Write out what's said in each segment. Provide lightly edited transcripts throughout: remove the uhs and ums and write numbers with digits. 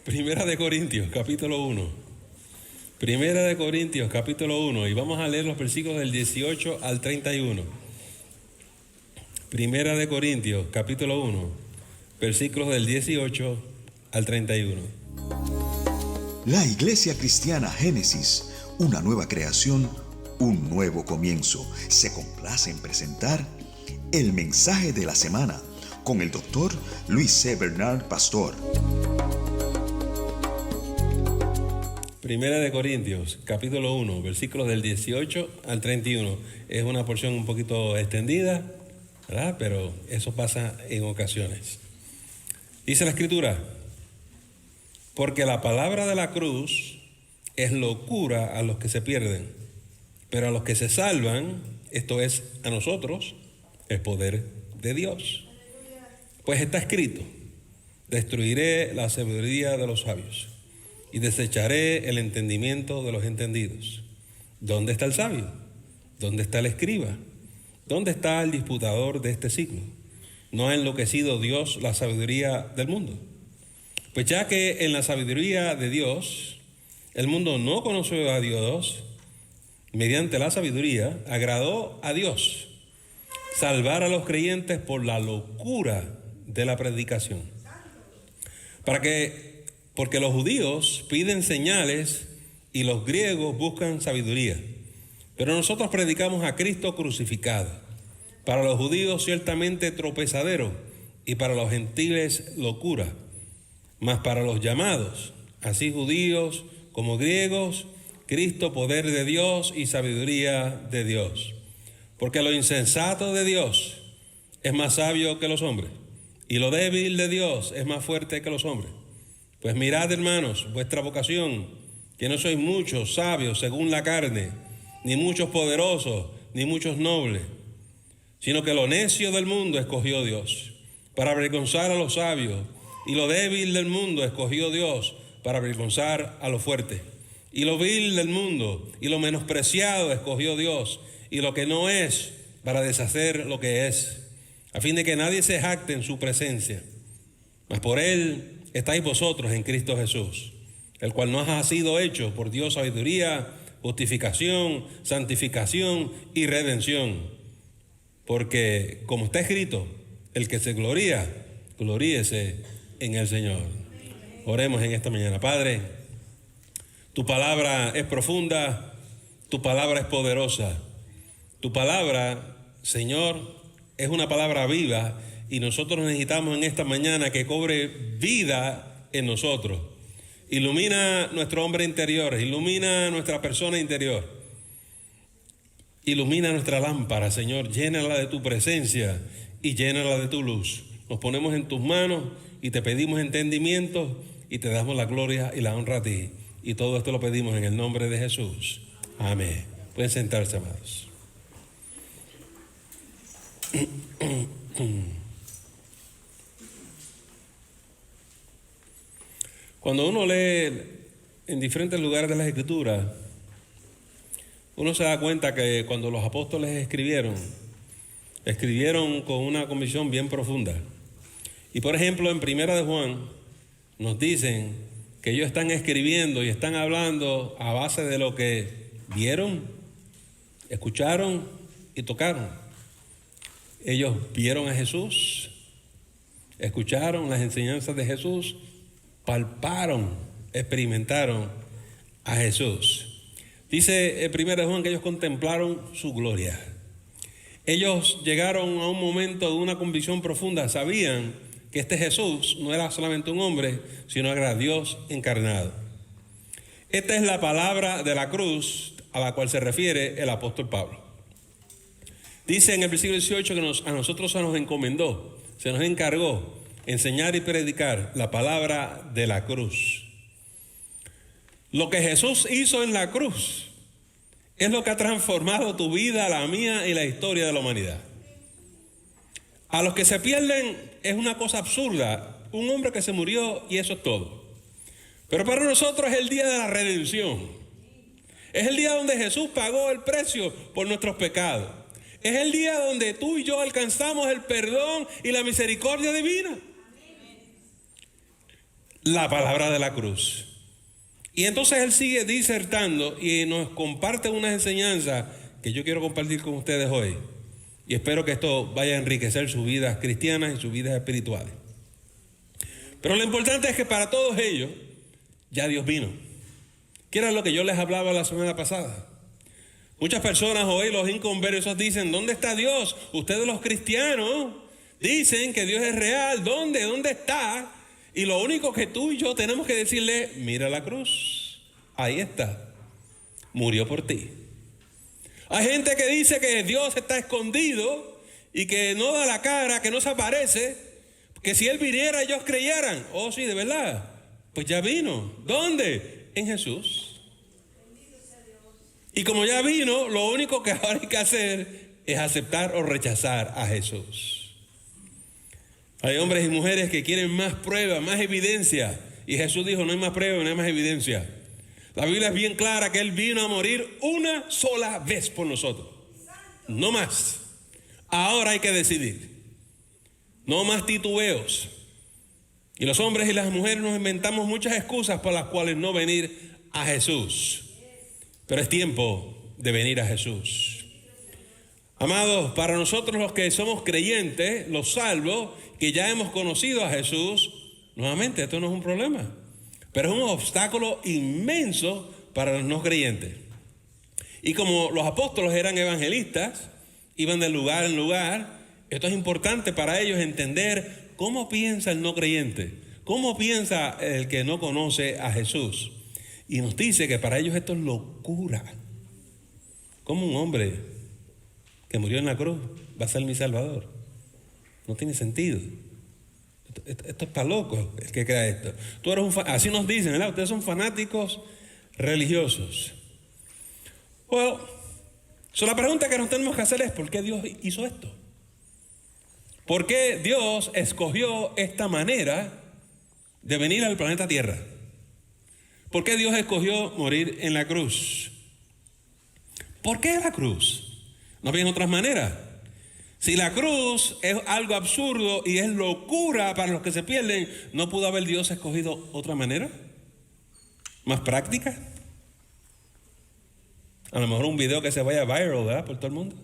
Primera de Corintios, capítulo 1. Primera de Corintios, capítulo 1. Y vamos a leer los versículos del 18 al 31. Primera de Corintios, capítulo 1, versículos del 18 al 31. La Iglesia Cristiana Génesis, una nueva creación, un nuevo comienzo, se complace en presentar el mensaje de la semana con el doctor Luis C. Bernard Pastor. Primera de Corintios, capítulo 1, versículos del 18 al 31. Es una porción un poquito extendida, ¿verdad? Pero eso pasa en ocasiones. Dice la Escritura: porque la palabra de la cruz es locura a los que se pierden, pero a los que se salvan, esto es, a nosotros, el poder de Dios. Pues está escrito: destruiré la sabiduría de los sabios y desecharé el entendimiento de los entendidos. ¿Dónde está el sabio? ¿Dónde está el escriba? ¿Dónde está el disputador de este siglo? ¿No ha enloquecido Dios la sabiduría del mundo? Pues ya que en la sabiduría de Dios el mundo no conoció a Dios, mediante la sabiduría agradó a Dios salvar a los creyentes por la locura de la predicación. Porque los judíos piden señales y los griegos buscan sabiduría. Pero nosotros predicamos a Cristo crucificado, para los judíos ciertamente tropezadero y para los gentiles locura, mas para los llamados, así judíos como griegos, Cristo poder de Dios y sabiduría de Dios. Porque lo insensato de Dios es más sabio que los hombres, y lo débil de Dios es más fuerte que los hombres. Pues mirad, hermanos, vuestra vocación, que no sois muchos sabios según la carne, ni muchos poderosos, ni muchos nobles, sino que lo necio del mundo escogió Dios para avergonzar a los sabios, y lo débil del mundo escogió Dios para avergonzar a lo fuerte, y lo vil del mundo y lo menospreciado escogió Dios, y lo que no es, para deshacer lo que es, a fin de que nadie se jacte en su presencia. Mas por él estáis vosotros en Cristo Jesús, el cual nos ha sido hecho por Dios sabiduría, justificación, santificación y redención. Porque, como está escrito, el que se gloría, gloríese en el Señor. Oremos en esta mañana. Padre, tu palabra es profunda, tu palabra es poderosa. Tu palabra, Señor, es una palabra viva, y nosotros necesitamos en esta mañana que cobre vida en nosotros. Ilumina nuestro hombre interior, ilumina nuestra persona interior, ilumina nuestra lámpara, Señor, llénala de tu presencia y llénala de tu luz. Nos ponemos en tus manos y te pedimos entendimiento y te damos la gloria y la honra a ti. Y todo esto lo pedimos en el nombre de Jesús. Amén. Pueden sentarse, amados. Cuando uno lee en diferentes lugares de las Escrituras, uno se da cuenta que cuando los apóstoles escribieron con una convicción bien profunda. Y por ejemplo, en Primera de Juan nos dicen que ellos están escribiendo y están hablando a base de lo que vieron, escucharon y tocaron. Ellos vieron a Jesús, escucharon las enseñanzas de Jesús, palparon, experimentaron a Jesús. Dice en 1 Juan que ellos contemplaron su gloria. Ellos llegaron a un momento de una convicción profunda. Sabían que este Jesús no era solamente un hombre, sino era Dios encarnado. Esta es la palabra de la cruz a la cual se refiere el apóstol Pablo. Dice en el versículo 18 que a nosotros se nos encomendó, se nos encargó enseñar y predicar la palabra de la cruz. Lo que Jesús hizo en la cruz es lo que ha transformado tu vida, la mía y la historia de la humanidad. A los que se pierden es una cosa absurda, un hombre que se murió y eso es todo. Pero para nosotros es el día de la redención. Es el día donde Jesús pagó el precio por nuestros pecados. Es el día donde tú y yo alcanzamos el perdón y la misericordia divina. la palabra de la cruz. Y entonces él sigue disertando y nos comparte unas enseñanzas que yo quiero compartir con ustedes hoy. Y espero que esto vaya a enriquecer sus vidas cristianas y sus vidas espirituales. Pero lo importante es que para todos ellos ya Dios vino. Que era lo que yo les hablaba la semana pasada. Muchas personas hoy, los inconversos, dicen: ¿dónde está Dios? Ustedes los cristianos dicen que Dios es real. ¿Dónde? ¿Dónde está? Y lo único que tú y yo tenemos que decirle: mira la cruz, ahí está, murió por ti. Hay gente que dice que Dios está escondido y que no da la cara, que no se aparece, que si Él viniera ellos creyeran. Oh, sí, de verdad, pues ya vino. ¿Dónde? En Jesús. Y como ya vino, lo único que ahora hay que hacer es aceptar o rechazar a Jesús. Hay hombres y mujeres que quieren más pruebas, más evidencia. Y Jesús dijo: no hay más pruebas, no hay más evidencia. La Biblia es bien clara que Él vino a morir una sola vez por nosotros. No más. Ahora hay que decidir. No más titubeos. Y los hombres y las mujeres nos inventamos muchas excusas por las cuales no venir a Jesús. Pero es tiempo de venir a Jesús. Amados, para nosotros los que somos creyentes, los salvos, que ya hemos conocido a Jesús, nuevamente esto no es un problema, pero es un obstáculo inmenso para los no creyentes. Y como los apóstoles eran evangelistas, iban de lugar en lugar, esto es importante para ellos entender cómo piensa el no creyente, cómo piensa el que no conoce a Jesús. Y nos dice que para ellos esto es locura. Como un hombre que murió en la cruz va a ser mi salvador. No tiene sentido. Esto es para locos el que crea esto. Tú eres así nos dicen, ¿verdad? Ustedes son fanáticos religiosos. Bueno, la pregunta que nos tenemos que hacer es: ¿por qué Dios hizo esto? ¿Por qué Dios escogió esta manera de venir al planeta Tierra? ¿Por qué Dios escogió morir en la cruz? ¿Por qué la cruz? ¿No había otras maneras? Si la cruz es algo absurdo y es locura para los que se pierden, ¿no pudo haber Dios escogido otra manera? ¿Más práctica? A lo mejor un video que se vaya viral, ¿verdad? Por todo el mundo.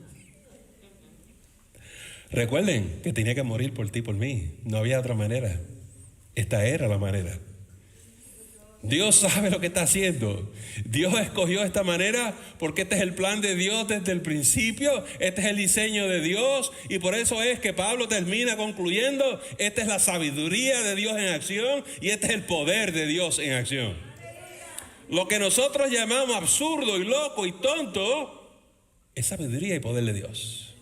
Recuerden que tenía que morir por ti y por mí. No había otra manera. Esta era la manera. Dios sabe lo que está haciendo. Dios escogió esta manera porque este es el plan de Dios desde el principio. Este es el diseño de Dios. Y por eso es que Pablo termina concluyendo: esta es la sabiduría de Dios en acción y este es el poder de Dios en acción. Lo que nosotros llamamos absurdo y loco y tonto es sabiduría y poder de Dios.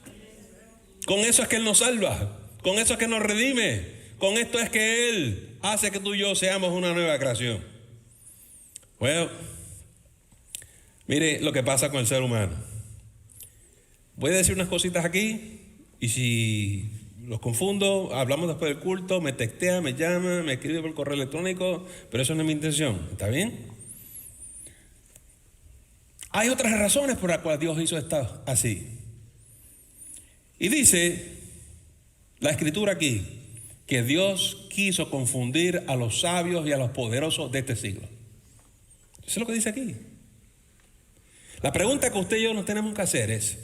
Con eso es que Él nos salva. Con eso es que nos redime. Con esto es que Él hace que tú y yo seamos una nueva creación. Bueno, mire lo que pasa con el ser humano. Voy a decir unas cositas aquí y si los confundo, hablamos después del culto, me textea, me llama, me escribe por correo electrónico, pero eso no es mi intención, ¿está bien? Hay otras razones por las cuales Dios hizo esto así. Y dice la escritura aquí que Dios quiso confundir a los sabios y a los poderosos de este siglo. Eso es lo que dice aquí. La pregunta que usted y yo nos tenemos que hacer es: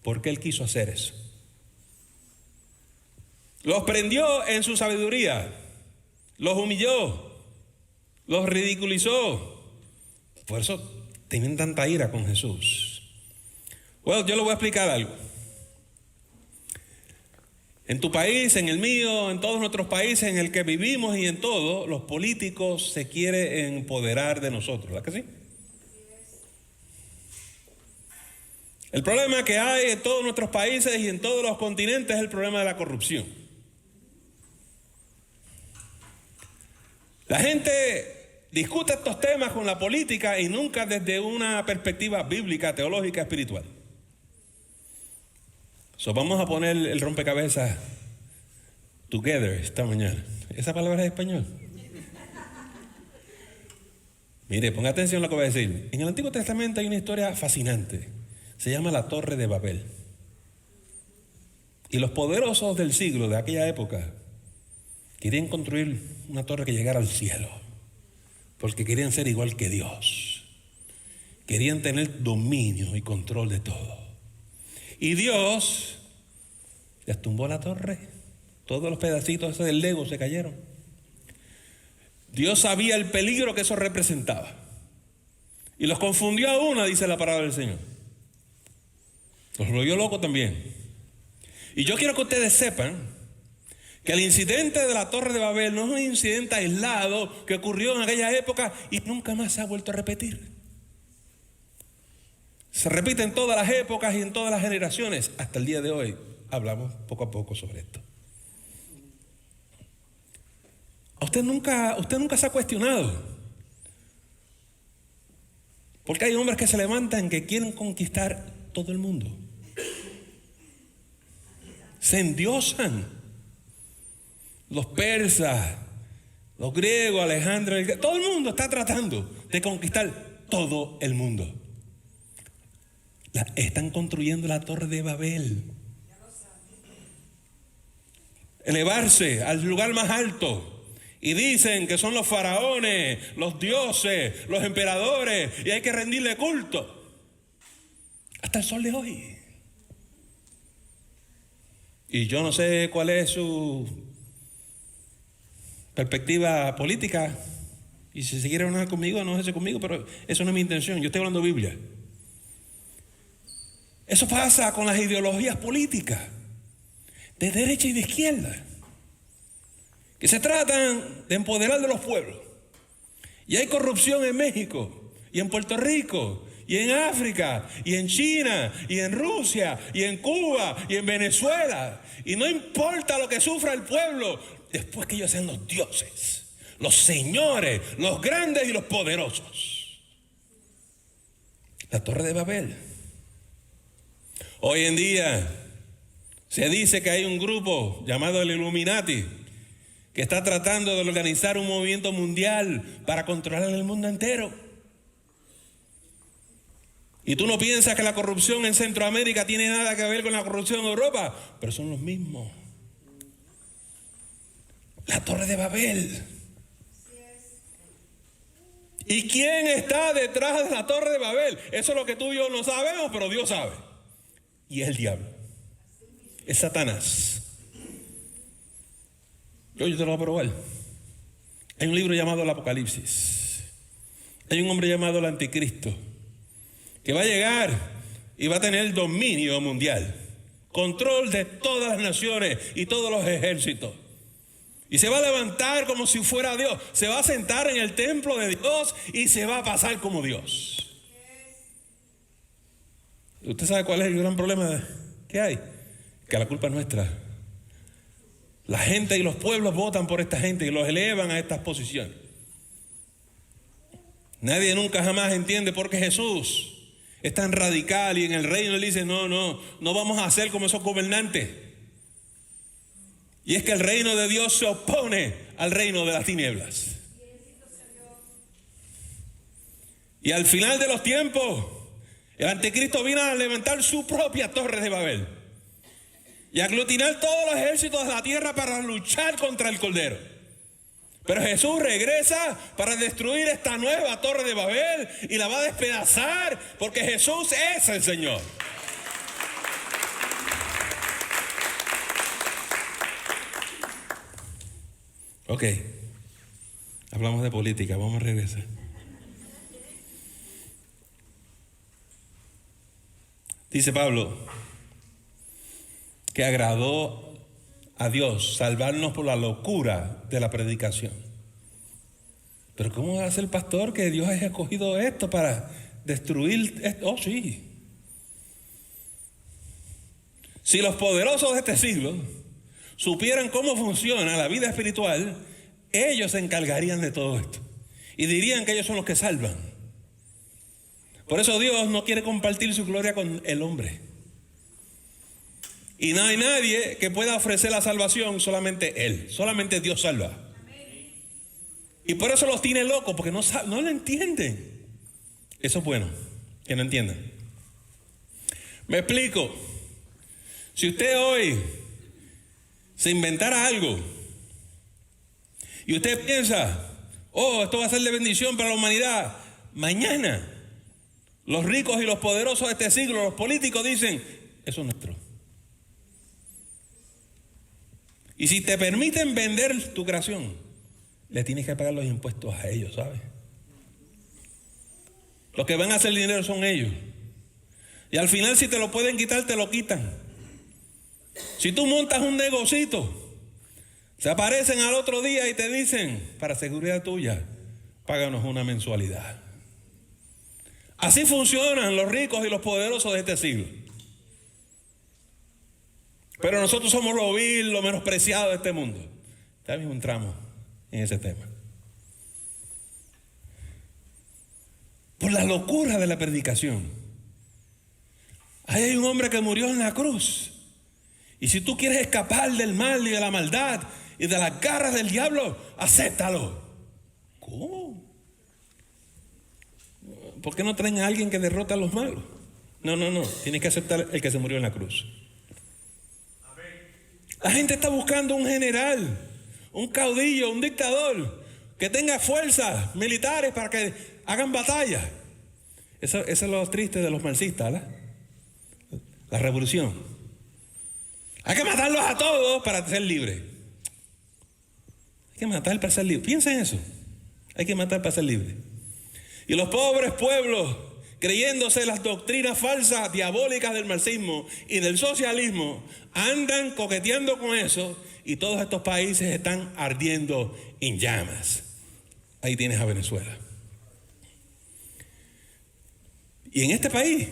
¿por qué Él quiso hacer eso? Los prendió en su sabiduría, los humilló, los ridiculizó. Por eso tienen tanta ira con Jesús. Bueno, yo le voy a explicar algo. En tu país, en el mío, en todos nuestros países en el que vivimos y en todo, los políticos se quieren empoderar de nosotros, ¿verdad que sí? El problema que hay en todos nuestros países y en todos los continentes es el problema de la corrupción. La gente discute estos temas con la política y nunca desde una perspectiva bíblica, teológica, espiritual. Vamos a poner el rompecabezas together esta mañana. ¿Esa palabra es español? Mire, ponga atención a lo que voy a decir. En el Antiguo Testamento hay una historia fascinante. Se llama la Torre de Babel. Y los poderosos del siglo, de aquella época, Querían construir una torre que llegara al cielo, porque querían ser igual que Dios. Querían tener dominio y control de todo. Y Dios les tumbó la torre. Todos los pedacitos ese del Lego se cayeron. Dios sabía el peligro que eso representaba. Y los confundió a una, dice la palabra del Señor. Los volvió locos también. Y yo quiero que ustedes sepan que el incidente de la Torre de Babel no es un incidente aislado que ocurrió en aquella época y nunca más se ha vuelto a repetir. Se repite en todas las épocas y en todas las generaciones. Hasta el día de hoy hablamos poco a poco sobre esto. Usted nunca se ha cuestionado. Porque hay hombres que se levantan que quieren conquistar todo el mundo. Se endiosan. Los persas, los griegos, Alejandro, todo el mundo está tratando de conquistar todo el mundo. Están construyendo la Torre de Babel. Elevarse al lugar más alto. Y dicen que son los faraones, los dioses, los emperadores, y hay que rendirle culto. Hasta el sol de hoy. Y yo no sé cuál es su perspectiva política. Y si se quiere hablar conmigo, no se conmigo, pero eso no es mi intención. Yo estoy hablando Biblia. Eso pasa con las ideologías políticas, de derecha y de izquierda, que se tratan de empoderar de los pueblos. Y hay corrupción en México, y en Puerto Rico, y en África, y en China, y en Rusia, y en Cuba, y en Venezuela. Y no importa lo que sufra el pueblo, después que ellos sean los dioses, los señores, los grandes y los poderosos. La Torre de Babel. Hoy en día se dice que hay un grupo llamado el Illuminati que está tratando de organizar un movimiento mundial para controlar el mundo entero. Y tú no piensas que la corrupción en Centroamérica tiene nada que ver con la corrupción en Europa, pero son los mismos. La Torre de Babel. ¿Y quién está detrás de la Torre de Babel? Eso es lo que tú y yo no sabemos, pero Dios sabe. Y es el diablo. Es Satanás. Yo te lo voy a probar. Hay un libro llamado el Apocalipsis. Hay un hombre llamado el Anticristo que va a llegar y va a tener dominio mundial, control de todas las naciones y todos los ejércitos. Y se va a levantar como si fuera Dios. Se va a sentar en el templo de Dios y se va a pasar como Dios. ¿Usted sabe cuál es el gran problema que hay? Que la culpa es nuestra. La gente y los pueblos votan por esta gente y los elevan a estas posiciones. Nadie nunca jamás entiende por qué Jesús es tan radical y en el reino él dice, no vamos a hacer como esos gobernantes. Y es que el reino de Dios se opone al reino de las tinieblas. Y al final de los tiempos, el anticristo vino a levantar su propia Torre de Babel y a aglutinar todos los ejércitos de la tierra para luchar contra el Cordero. Pero Jesús regresa para destruir esta nueva Torre de Babel y la va a despedazar porque Jesús es el Señor. Ok, hablamos de política, vamos a regresar. Dice Pablo que agradó a Dios salvarnos por la locura de la predicación. Pero ¿cómo va a ser el pastor que Dios haya escogido esto para destruir esto? Oh, sí. Si los poderosos de este siglo supieran cómo funciona la vida espiritual, ellos se encargarían de todo esto y dirían que ellos son los que salvan. Por eso Dios no quiere compartir su gloria con el hombre. Y no hay nadie que pueda ofrecer la salvación, solamente Él. Solamente Dios salva. Y por eso los tiene locos, porque no lo entienden. Eso es bueno, que no entiendan. Me explico. Si usted hoy se inventara algo Y usted piensa, esto va a ser de bendición para la humanidad. Mañana, los ricos y los poderosos de este siglo, los políticos dicen, eso es nuestro. Y si te permiten vender tu creación, le tienes que pagar los impuestos a ellos, ¿sabes? Los que van a hacer dinero son ellos. Y al final, si te lo pueden quitar, te lo quitan. Si tú montas un negocito, se aparecen al otro día y te dicen, para seguridad tuya, páganos una mensualidad. Así funcionan los ricos y los poderosos de este siglo. Pero nosotros somos lo vil, lo menospreciado de este mundo. Ya mismo entramos en ese tema. Por la locura de la predicación. Ahí hay un hombre que murió en la cruz. Y si tú quieres escapar del mal y de la maldad y de las garras del diablo, acéptalo. ¿Cómo? ¿Por qué no traen a alguien que derrota a los malos? No. Tienes que aceptar el que se murió en la cruz. La gente está buscando un general, un caudillo, un dictador que tenga fuerzas militares para que hagan batalla. Eso es lo triste de los marxistas, ¿verdad? La revolución. Hay que matarlos a todos para ser libres. Hay que matar para ser libres. Piensa en eso. Hay que matar para ser libres. Y los pobres pueblos, creyéndose las doctrinas falsas, diabólicas del marxismo y del socialismo, andan coqueteando con eso y todos estos países están ardiendo en llamas. Ahí tienes a Venezuela. Y en este país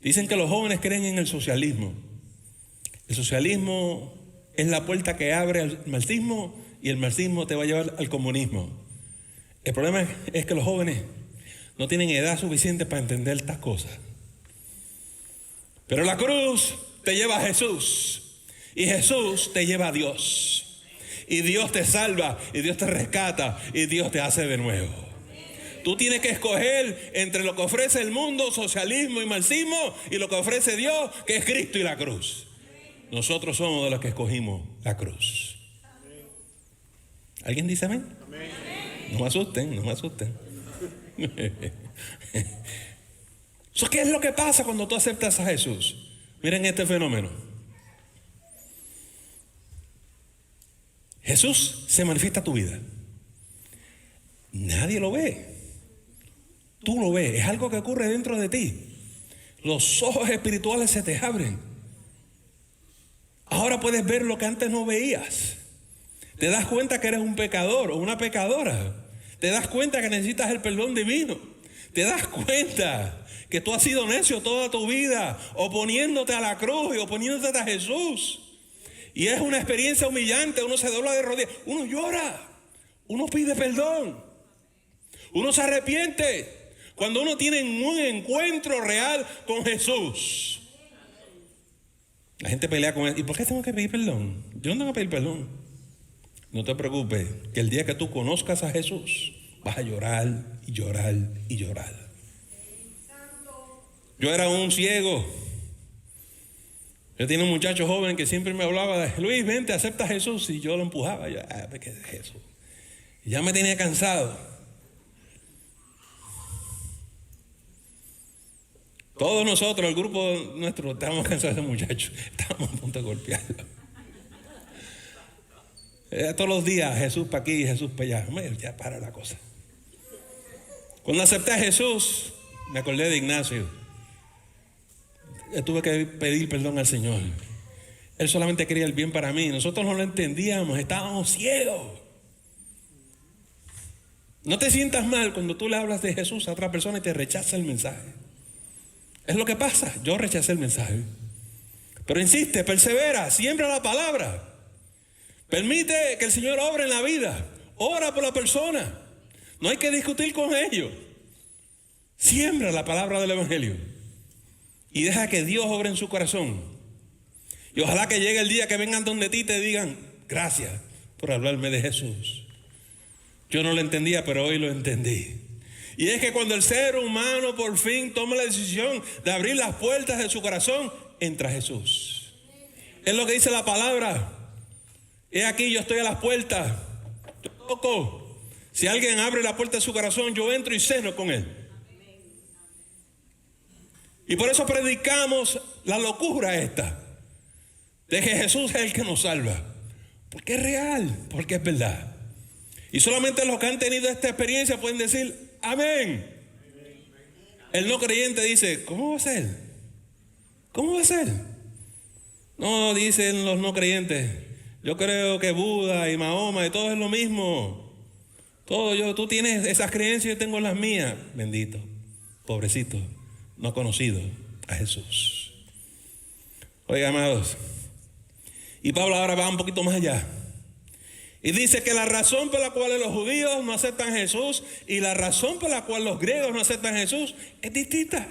dicen que los jóvenes creen en el socialismo. El socialismo es la puerta que abre al marxismo y el marxismo te va a llevar al comunismo. El problema es que los jóvenes no tienen edad suficiente para entender estas cosas. Pero la cruz te lleva a Jesús y Jesús te lleva a Dios. Y Dios te salva y Dios te rescata y Dios te hace de nuevo. Tú tienes que escoger entre lo que ofrece el mundo, socialismo y marxismo, y lo que ofrece Dios, que es Cristo y la cruz. Nosotros somos de los que escogimos la cruz. ¿Alguien dice amén? No me asusten. ¿Qué es lo que pasa cuando tú aceptas a Jesús? Miren este fenómeno. Jesús se manifiesta a tu vida. Nadie lo ve. Tú lo ves. Es algo que ocurre dentro de ti. Los ojos espirituales se te abren. Ahora puedes ver lo que antes no veías. Te das cuenta que eres un pecador o una pecadora. Te das cuenta que necesitas el perdón divino. Te das cuenta que tú has sido necio toda tu vida, oponiéndote a la cruz y oponiéndote a Jesús. Y es una experiencia humillante. Uno se dobla de rodillas, uno llora, uno pide perdón, uno se arrepiente cuando uno tiene un encuentro real con Jesús. La gente pelea con él. ¿Y por qué tengo que pedir perdón? Yo no tengo que pedir perdón. No te preocupes, que el día que tú conozcas a Jesús, vas a llorar y llorar y llorar. Yo era un ciego. Yo tenía un muchacho joven que siempre me hablaba de Luis, vente, acepta a Jesús. Y yo lo empujaba. Yo, ¿qué es Jesús? Y ya me tenía cansado. Todos nosotros, el grupo nuestro, estábamos cansados de ese muchacho. Estábamos a punto de golpearlo. Todos los días, Jesús para aquí y Jesús para allá. Ya para la cosa. Cuando acepté a Jesús, me acordé de Ignacio. Yo tuve que pedir perdón al Señor. Él solamente quería el bien para mí. Nosotros no lo entendíamos, estábamos ciegos. No te sientas mal cuando tú le hablas de Jesús a otra persona y te rechaza el mensaje. Es lo que pasa. Yo rechacé el mensaje. Pero insiste, persevera, siembra la palabra. Permite que el Señor obre en la vida. Ora por la persona. No hay que discutir con ellos. Siembra la palabra del Evangelio. Y deja que Dios obre en su corazón. Y ojalá que llegue el día que vengan donde ti y te digan, gracias por hablarme de Jesús. Yo no lo entendía, pero hoy lo entendí. Y es que cuando el ser humano por fin toma la decisión de abrir las puertas de su corazón, entra Jesús. Es lo que dice la palabra. He aquí, yo estoy a las puertas. Yo tampoco. Si alguien abre la puerta de su corazón, yo entro y ceno con él. Y por eso predicamos la locura esta, de que Jesús es el que nos salva. Porque es real, porque es verdad. Y solamente los que han tenido esta experiencia pueden decir, amén. El no creyente dice, ¿cómo va a ser? ¿Cómo va a ser? No, dicen los no creyentes, yo creo que Buda y Mahoma y todo es lo mismo. Tú tienes esas creencias, yo tengo las mías. Bendito, pobrecito, no ha conocido a Jesús. Oiga, amados, y Pablo ahora va un poquito más allá. Y dice que la razón por la cual los judíos no aceptan a Jesús y la razón por la cual los griegos no aceptan a Jesús es distinta.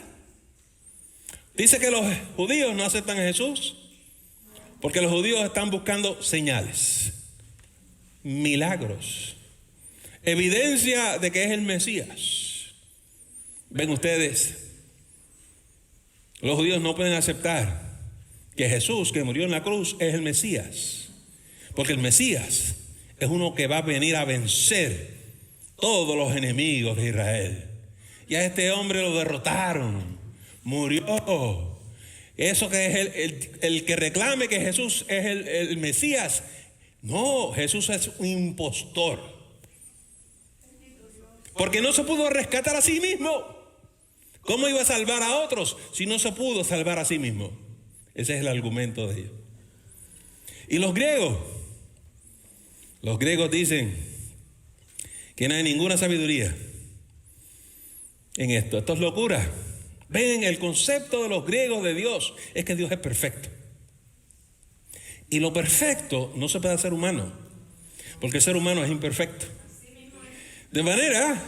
Dice que los judíos no aceptan a Jesús porque los judíos están buscando señales, milagros, evidencia de que es el Mesías. Ven ustedes, los judíos no pueden aceptar que Jesús, que murió en la cruz, es el Mesías, porque el Mesías es uno que va a venir a vencer todos los enemigos de Israel. Y a este hombre lo derrotaron, murió. Eso que es el que reclame que Jesús es el Mesías. No, Jesús es un impostor. Porque no se pudo rescatar a sí mismo. ¿Cómo iba a salvar a otros si no se pudo salvar a sí mismo? Ese es el argumento de ellos. Y los griegos dicen que no hay ninguna sabiduría en esto. Esto es locura. Ven, el concepto de los griegos de Dios es que Dios es perfecto. Y lo perfecto no se puede hacer humano, porque el ser humano es imperfecto. De manera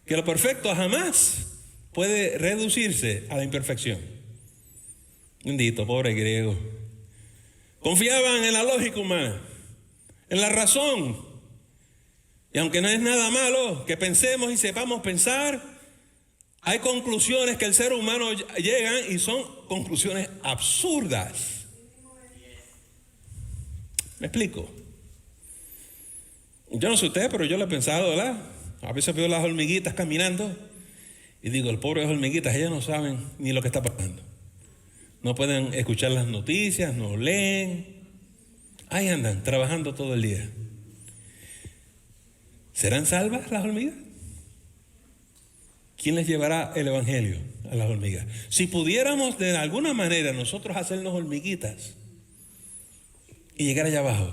que lo perfecto jamás puede reducirse a la imperfección. Bendito, pobre griego. Confiaban en la lógica humana, en la razón. Y aunque no es nada malo que pensemos y sepamos pensar, hay conclusiones que el ser humano llegan y son conclusiones absurdas. ¿Me explico? Yo no sé usted, pero yo lo he pensado, ¿verdad? A veces veo las hormiguitas caminando y digo, el pobre de las hormiguitas, ellas no saben ni lo que está pasando. No pueden escuchar las noticias, no leen. Ahí andan, trabajando todo el día. ¿Serán salvas las hormigas? ¿Quién les llevará el evangelio a las hormigas? Si pudiéramos de alguna manera nosotros hacernos hormiguitas y llegar allá abajo.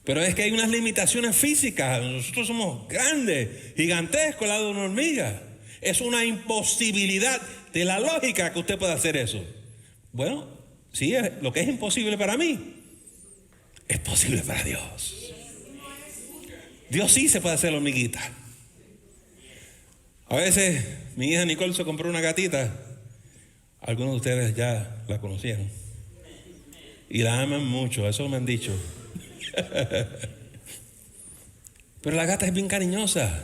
Pero es que hay unas limitaciones físicas. Nosotros somos grandes, gigantescos al lado de una hormiga. Es una imposibilidad de la lógica que usted pueda hacer eso. Bueno, sí, lo que es imposible para mí es posible para Dios. Dios sí se puede hacer la hormiguita. A veces mi hija Nicole se compró una gatita. Algunos de ustedes ya la conocieron y la aman mucho, eso me han dicho. Pero la gata es bien cariñosa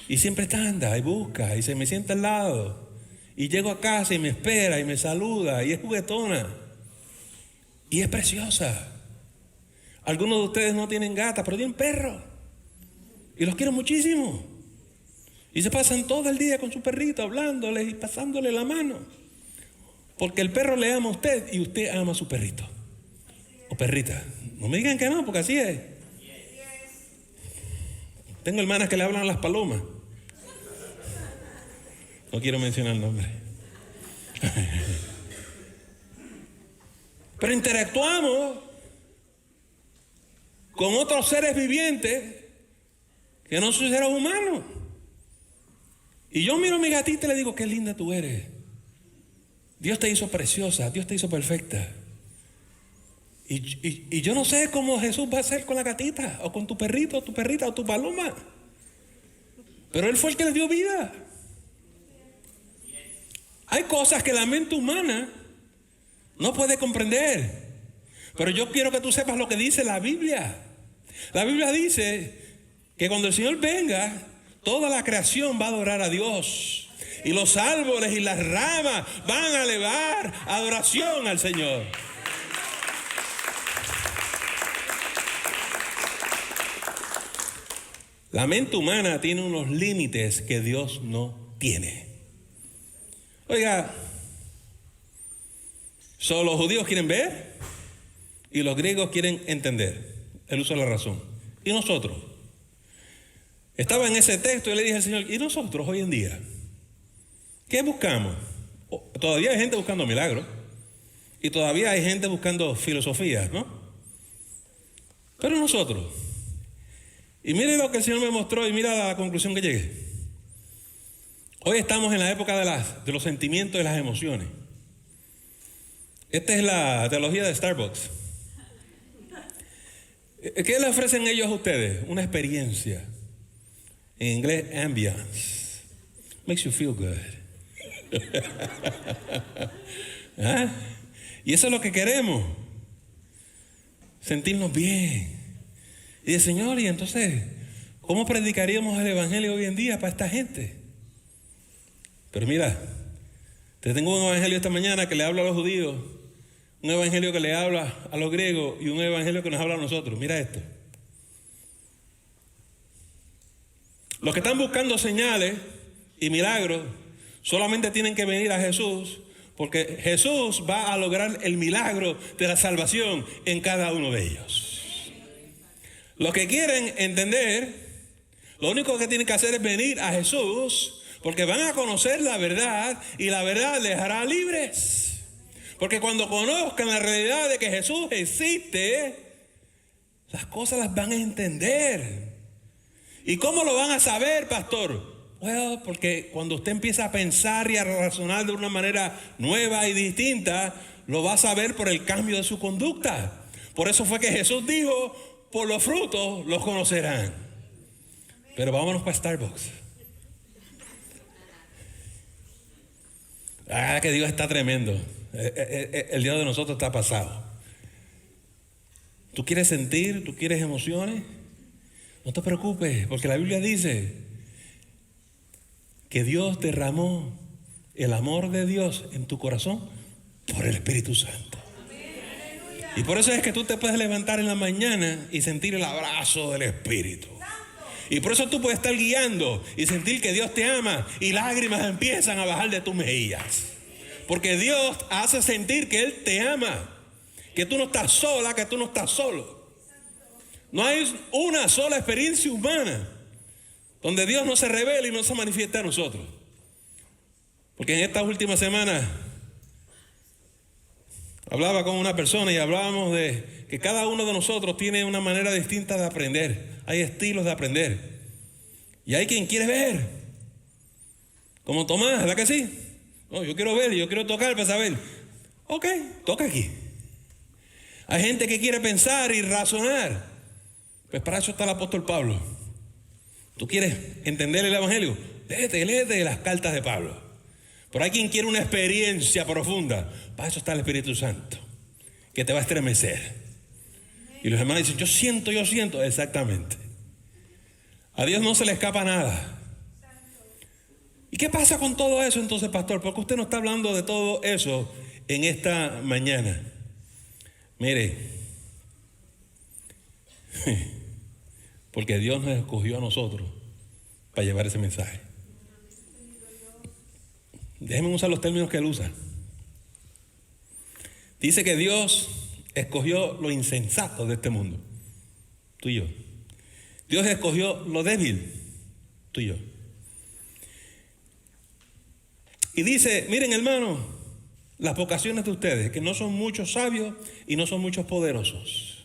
y siempre anda y busca y se me sienta al lado y llego a casa y me espera y me saluda y es juguetona y es preciosa. Algunos de ustedes no tienen gata, pero tienen perro y los quiero muchísimo. Y se pasan todo el día con su perrito hablándoles y pasándole la mano. Porque el perro le ama a usted y usted ama a su perrito. O perrita. No me digan que no, porque así es. Tengo hermanas que le hablan a las palomas. No quiero mencionar el nombre. Pero interactuamos con otros seres vivientes que no son seres humanos. Y yo miro a mi gatita y le digo, qué linda tú eres. Dios te hizo preciosa, Dios te hizo perfecta. Y yo no sé cómo Jesús va a hacer con la gatita, o con tu perrito, o tu perrita, o tu paloma. Pero Él fue el que le dio vida. Hay cosas que la mente humana no puede comprender. Pero yo quiero que tú sepas lo que dice la Biblia. La Biblia dice que cuando el Señor venga, toda la creación va a adorar a Dios. Y los árboles y las ramas van a elevar adoración al Señor. La mente humana tiene unos límites que Dios no tiene. Oiga, solo los judíos quieren ver y los griegos quieren entender el uso de la razón. ¿Y nosotros? Estaba en ese texto y le dije al Señor, ¿y nosotros hoy en día? ¿Qué buscamos? Todavía hay gente buscando milagros y todavía hay gente buscando filosofías, ¿no? Pero nosotros, y mire lo que el Señor me mostró y mira la conclusión que llegué. Hoy estamos en la época de los sentimientos y las emociones. Esta es la teología de Starbucks. ¿Qué le ofrecen ellos a ustedes? Una experiencia. En inglés, ambience. Makes you feel good. ¿Ah? Y eso es lo que queremos. Sentirnos bien. Y dice, Señor, y entonces, ¿cómo predicaríamos el evangelio hoy en día para esta gente? Pero mira, te tengo un evangelio esta mañana que le habla a los judíos, un evangelio que le habla a los griegos y un evangelio que nos habla a nosotros. Mira esto. Los que están buscando señales y milagros solamente tienen que venir a Jesús, porque Jesús va a lograr el milagro de la salvación en cada uno de ellos. Los que quieren entender, lo único que tienen que hacer es venir a Jesús, porque van a conocer la verdad y la verdad les hará libres. Porque cuando conozcan la realidad de que Jesús existe, las cosas las van a entender. ¿Y cómo lo van a saber, pastor? Bueno, porque cuando usted empieza a pensar y a razonar de una manera nueva y distinta, lo va a saber por el cambio de su conducta. Por eso fue que Jesús dijo, por los frutos los conocerán. Pero vámonos para Starbucks. Ah, que Dios está tremendo. El Dios de nosotros está pasado. ¿Tú quieres sentir? ¿Tú quieres emociones? No te preocupes, porque la Biblia dice que Dios derramó el amor de Dios en tu corazón por el Espíritu Santo. Y por eso es que tú te puedes levantar en la mañana y sentir el abrazo del Espíritu. Y por eso tú puedes estar guiando y sentir que Dios te ama y lágrimas empiezan a bajar de tus mejillas. Porque Dios hace sentir que Él te ama, que tú no estás sola, que tú no estás solo. No hay una sola experiencia humana donde Dios no se revele y no se manifieste a nosotros. Porque en estas últimas semanas hablaba con una persona y hablábamos de que cada uno de nosotros tiene una manera distinta de aprender. Hay estilos de aprender. Y hay quien quiere ver. Como Tomás, ¿verdad que sí? No, yo quiero ver, yo quiero tocar para saber. Ok, toca aquí. Hay gente que quiere pensar y razonar. Pues para eso está el apóstol Pablo. ¿Tú quieres entender el evangelio? Léete las cartas de Pablo. Pero hay quien quiere una experiencia profunda. Para eso está el Espíritu Santo, que te va a estremecer. Y los hermanos dicen, yo siento. Exactamente. A Dios no se le escapa nada. ¿Y qué pasa con todo eso entonces, pastor? Porque usted no está hablando de todo eso en esta mañana. Mire, porque Dios nos escogió a nosotros para llevar ese mensaje. Déjenme usar los términos que él usa. Dice que Dios escogió lo insensato de este mundo, tú y yo. Dios escogió lo débil, tú y yo. Y dice, miren hermanos, las vocaciones de ustedes, que no son muchos sabios y no son muchos poderosos.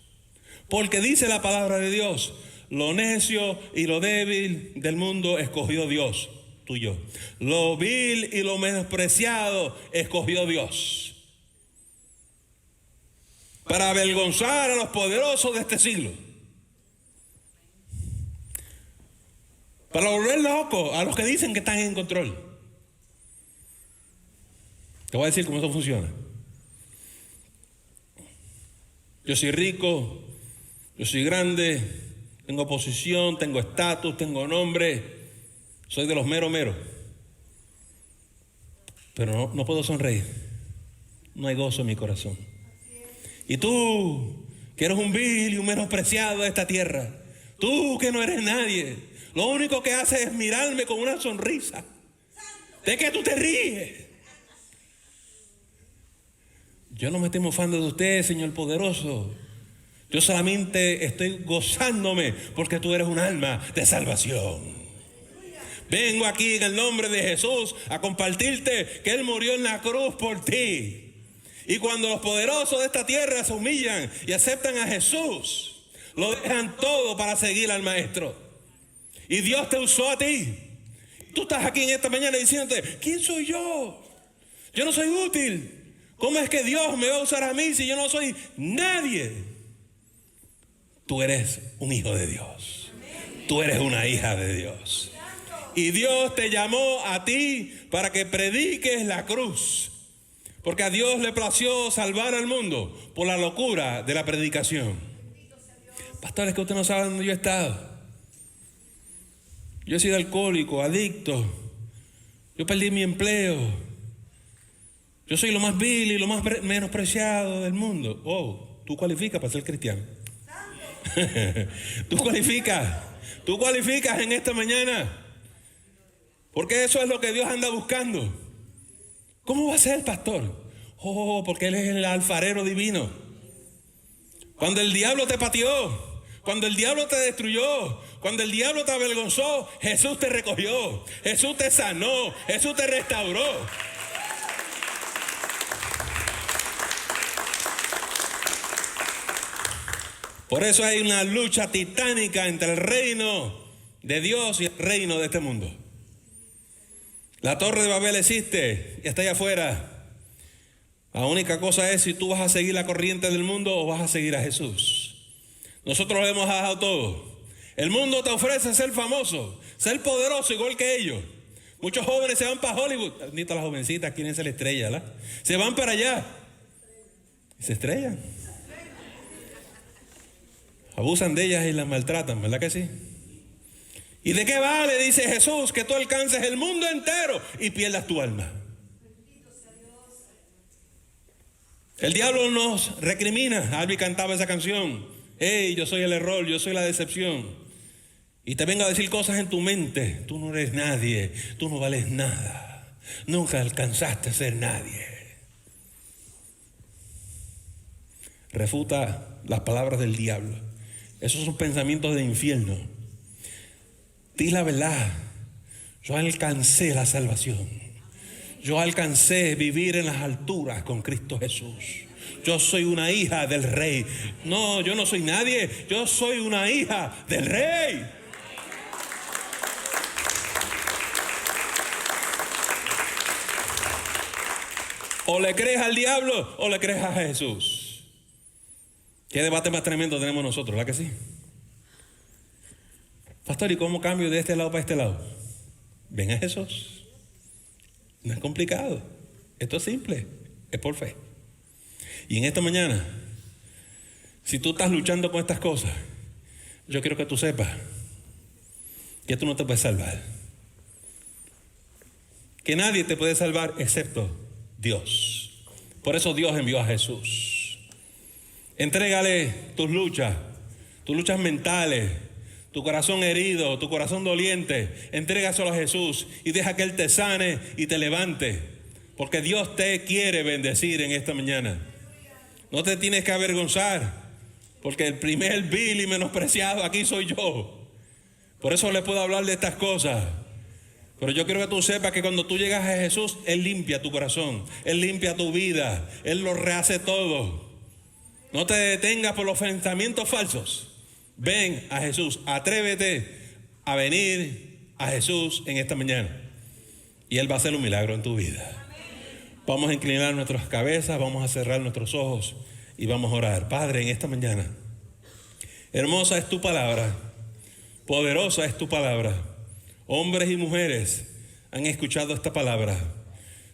Porque dice la palabra de Dios, lo necio y lo débil del mundo escogió Dios, tú y yo. Lo vil y lo menospreciado escogió Dios. Para avergonzar a los poderosos de este siglo. Para volver locos a los que dicen que están en control. Te voy a decir cómo eso funciona. Yo soy rico, yo soy grande, tengo posición, tengo estatus, tengo nombre, soy de los meros. Pero no puedo sonreír. No hay gozo en mi corazón. Y tú, que eres un vil y un menospreciado de esta tierra, tú que no eres nadie, lo único que hace es mirarme con una sonrisa. ¿De qué tú te ríes? Yo no me estoy mofando de usted, Señor poderoso. Yo solamente estoy gozándome porque tú eres un alma de salvación. Vengo aquí en el nombre de Jesús a compartirte que Él murió en la cruz por ti. Y cuando los poderosos de esta tierra se humillan y aceptan a Jesús, lo dejan todo para seguir al Maestro. Y Dios te usó a ti. Tú estás aquí en esta mañana diciéndote, ¿quién soy yo? Yo no soy útil. ¿Cómo es que Dios me va a usar a mí si yo no soy nadie? Tú eres un hijo de Dios. Tú eres una hija de Dios. Y Dios te llamó a ti para que prediques la cruz. Porque a Dios le plació salvar al mundo por la locura de la predicación. Pastores, que usted no sabe dónde yo he estado. Yo he sido alcohólico, adicto. Yo perdí mi empleo. Yo soy lo más vil y lo más menospreciado del mundo. Oh, tú cualificas para ser cristiano. Tú cualificas en esta mañana. Porque eso es lo que Dios anda buscando. ¿Cómo va a ser, pastor? Oh, porque Él es el alfarero divino. Cuando el diablo te pateó, cuando el diablo te destruyó, cuando el diablo te avergonzó, Jesús te recogió, Jesús te sanó, Jesús te restauró. Por eso hay una lucha titánica entre el reino de Dios y el reino de este mundo. La torre de Babel existe y está allá afuera. La única cosa es si tú vas a seguir la corriente del mundo o vas a seguir a Jesús. Nosotros lo hemos dejado todo. El mundo te ofrece ser famoso, ser poderoso igual que ellos. Muchos jóvenes se van para Hollywood. Ni todas las jovencitas quieren ser estrellas, ¿verdad? Se van para allá y se estrellan. Abusan de ellas y las maltratan, ¿verdad que sí? ¿Y de qué vale, dice Jesús, que tú alcances el mundo entero y pierdas tu alma? El diablo nos recrimina. Albi cantaba esa canción. Hey, yo soy el error, yo soy la decepción. Y te vengo a decir cosas en tu mente. Tú no eres nadie, tú no vales nada. Nunca alcanzaste a ser nadie. Refuta las palabras del diablo. Esos son pensamientos de infierno. Di la verdad. Yo alcancé la salvación. Yo alcancé vivir en las alturas con Cristo Jesús. Yo soy una hija del Rey. No, yo no soy nadie. Yo soy una hija del Rey. O le crees al diablo o le crees a Jesús. ¿Qué debate más tremendo tenemos nosotros, verdad que sí? Pastor, ¿y cómo cambio de este lado para este lado? Ven a Jesús. No es complicado. Esto es simple. Es por fe. Y en esta mañana, si tú estás luchando con estas cosas, yo quiero que tú sepas que tú no te puedes salvar. Que nadie te puede salvar excepto Dios. Por eso Dios envió a Jesús. Entrégale tus luchas mentales, tu corazón herido, tu corazón doliente. Entrégaselo a Jesús y deja que Él te sane y te levante. Porque Dios te quiere bendecir en esta mañana. No te tienes que avergonzar, porque el primer vil y menospreciado aquí soy yo. Por eso le puedo hablar de estas cosas. Pero yo quiero que tú sepas que cuando tú llegas a Jesús, Él limpia tu corazón, Él limpia tu vida, Él lo rehace todo. No te detengas por los pensamientos falsos. Ven a Jesús, atrévete a venir a Jesús en esta mañana y Él va a hacer un milagro en tu vida. Vamos a inclinar nuestras cabezas, vamos a cerrar nuestros ojos y vamos a orar. Padre, en esta mañana, hermosa es tu palabra, poderosa es tu palabra. Hombres y mujeres han escuchado esta palabra.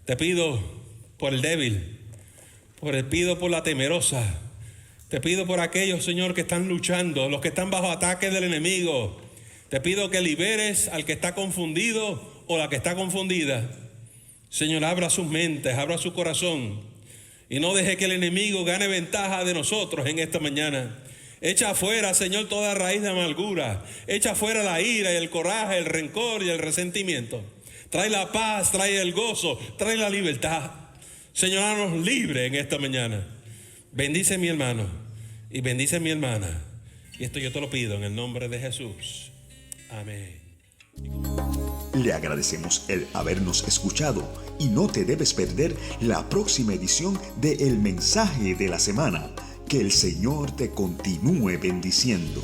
Te pido por el débil, pido por la temerosa. Te pido por aquellos, Señor, que están luchando, los que están bajo ataque del enemigo. Te pido que liberes al que está confundido o la que está confundida. Señor, abra sus mentes, abra su corazón y no deje que el enemigo gane ventaja de nosotros en esta mañana. Echa afuera, Señor, toda raíz de amargura. Echa afuera la ira y el coraje, el rencor y el resentimiento. Trae la paz, trae el gozo, trae la libertad. Señor, haznos libres en esta mañana. Bendice a mi hermano y bendice a mi hermana. Y esto yo te lo pido en el nombre de Jesús. Amén. Le agradecemos el habernos escuchado y no te debes perder la próxima edición de El Mensaje de la Semana. Que el Señor te continúe bendiciendo.